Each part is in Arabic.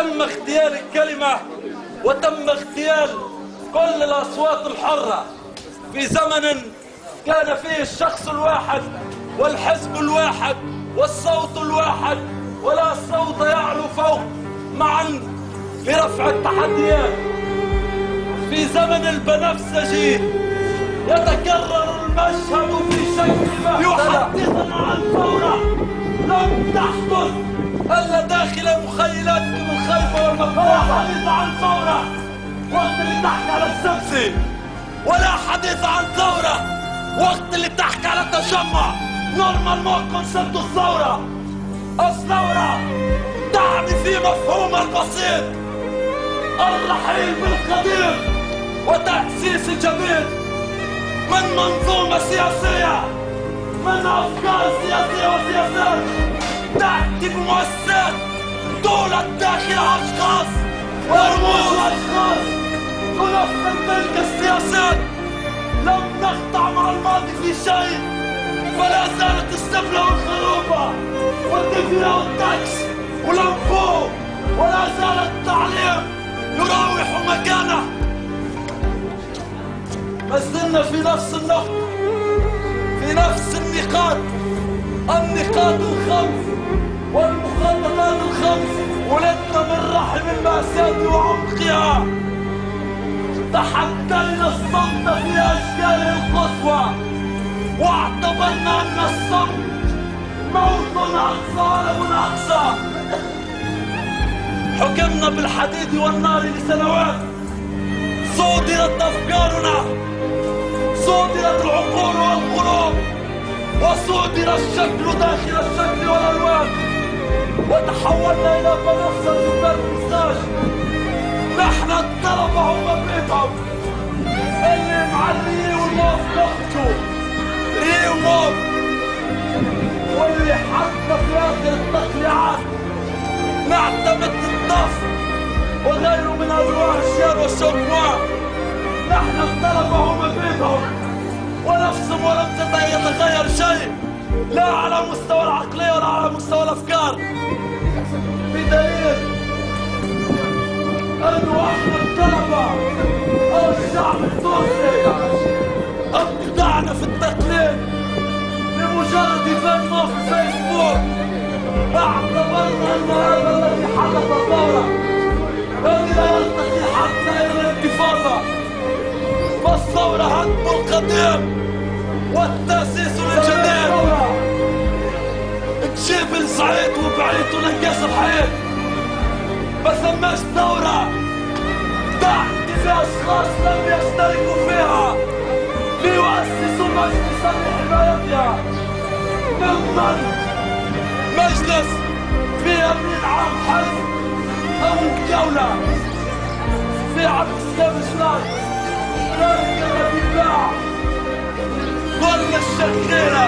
تم اغتيال الكلمة وتم اغتيال كل الأصوات الحرة في زمن كان فيه الشخص الواحد والحزب الواحد والصوت الواحد، ولا صوت يعلو فوق معا لرفع التحديات. في زمن البنفسجي يتكرر المشهد في شكل يحدثنا عن ثورة لم تحدث إلا داخل مخيلاتكم الخايفة والمفروضة. لا حديث عن ثورة وقت اللي تحكي على السبسي، ولا حديث عن ثورة وقت اللي تحكي على التجمع. نورمال مو كونسبت الثورة. الثورة تعني في مفهومها البسيط الرحيل بالقديم وتأسيس الجديد من منظومة سياسية، من أفكار سياسية وسياسات تأتي بمؤسسات دولة داخلها أشخاص ورموز أشخاص تنفذ تلك السياسات. لم نقطع مع الماضي في شيء، فلا زالت السفلة والخروبة والدفية والتاكس والأنفو، ولا زال التعليم يراوح مكانه. ما زلنا في نفس النقطة، في نفس النقاط الخمس والمخططات الخمس. ولدنا من رحم المأساة وعمقها، تحدينا الصمت في أشكاله القصوى، واعتبرنا أن الصمت موت أقصى ولم أقصى. حكمنا بالحديد والنار لسنوات، صودرت أفكارنا، صودرت العقول والقلوب، وصودر الشكل داخل الشكل والألوان، وتحولنا إلى بنفسج وبرمساج. نحن الطلبة هم بيتهم اللي معليه والموف نخجو ريه وموف، واللي حتى في آخر التقليعات نعتمد الطف وغيره من أنواع الشعر والشوكوان. نحن الطلبة هم بيتهم ونفسهم ولم يتغير شيء، لا على مستوى العقلية ولا على مستوى الأفكار، بدليل أنه احنا الطلبة أو الشعب التونسي ابتدعنا في التقليد لمجرد فنه في فيسبوك. اعتبرنا أن هذا الذي حدث ثورة الذي لا يلتقي حتى إلى الانتفاضة. فالثورة هدم القديم والتأسيس للجديد. تجيب الصعيد وبعيد ونقص الحيط، ما سماش ثورة. تحكي في أشخاص لم يشتركوا فيها ليؤسسوا مجلسا لحمايتها، ضمن مجلس في أمين عام حزب أو الدولة. في عبد السلام شلاي ذلك الذي باع كل الشكيرة،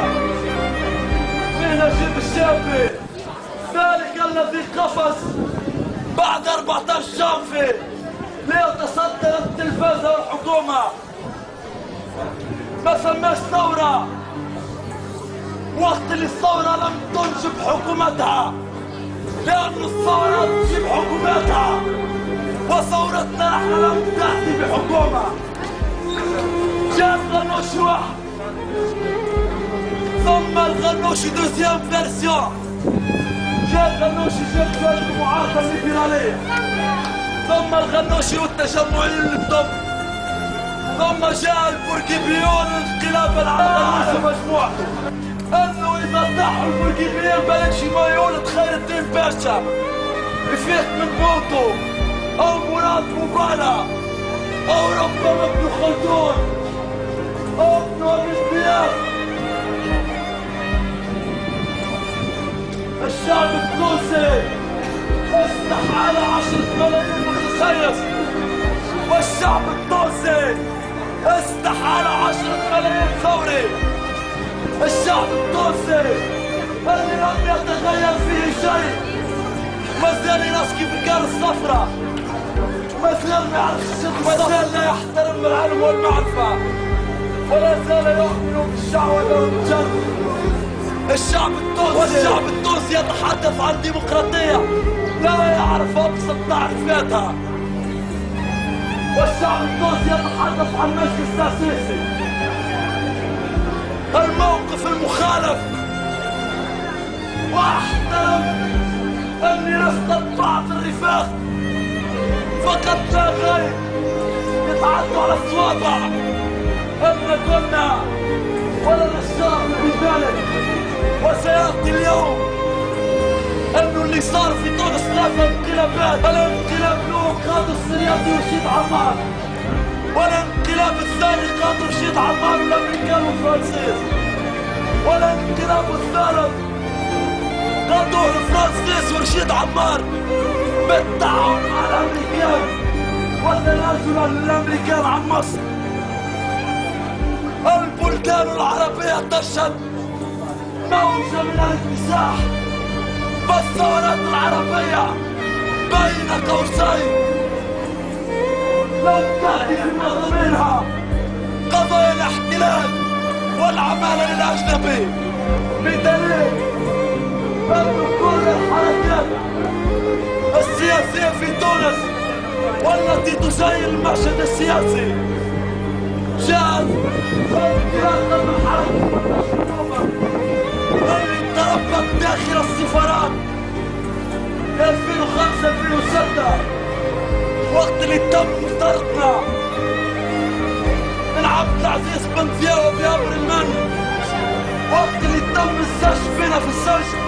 في نجيب الشافي ذلك الذي قفز بعد 14 جانفي ليتصدر التلفازة والحكومة. ما سماش ثورة وقت اللي الثورة لم تنجب حكومتها، لأن الثورة تجيب حكومتها، وثورتنا نحن لم تأتي بحكومة. جاء الغنوشي واحد، ثم الغنوشي دوزيام فيرسيون، جاء الغنوشي جاب المعارضة الليبرالية، ثم الغنوشي والتجمعيين للضم، ثم جاء البوركيبيون الانقلاب العربي ومجموعته. انه اذا ضحوا البوركيبيين بلكشي ما يولد خير الدين باشا يفيق من موته، او مراد مبالا، او ربما ابن خلدون، او ابن ابي زياد. الشعب التونسي استحال 10 ملايين متسيس، والشعب التونسي استحال 10 ملايين ثوري. الشعب التونسي اللي لم يتغير فيه شيء، ما زال ينسكي بالكار الصفراء، ما زال ما يعرف الشد، ما زال لا يحترم العلم والمعرفة، ولا زال يؤمن بالشعوذة والجن. الشعب التونسي يتحدث عن ديمقراطية، لا يعرف أبسط تعريفاتها. والشعب التونسي يتحدث عن مجلس تأسيسي. الموقف المخالف، واحترم اني لست بعض الرفاق فقط لا غير يتعدوا على الصوابع ان كنا ولا نشتاق بذلك. وسياتي اليوم انه اللي صار في تونس ثلاث انقلابات. الانقلاب الاول قاده السرياطي ورشيد عمار، والانقلاب الثاني قاده رشيد عمار والامريكان والفرنسيس، والانقلاب الثالث قادوه الفرنسيس ورشيد عمار بالتعاون مع الامريكان وتنازلا للامريكان عن مصر. البلدان العربيه تشهد موجه من الانفتاح، فالثورات العربيه بين قوسين لم تأتي في مضمينها قضايا الاحتلال والعمالة للأجنبي، بدليل أن كل الحركات السياسية في تونس والتي تزين المشهد السياسي جاءت انطلاقا من حركة الشعوب التي تربت داخل السفارات 2005-2006 وقت اللي تم طردنا من عبد العزيز بن ضياء وبأمر المن، وقت اللي تم السجن فينا في السجن.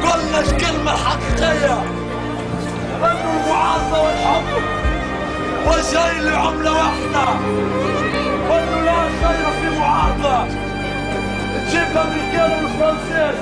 قلنا الكلمة الحقيقية انه المعارضة والحكم وجاي لعملة واحدة، وانه لا خير في معارضة تجيب الامريكان والفرنسيس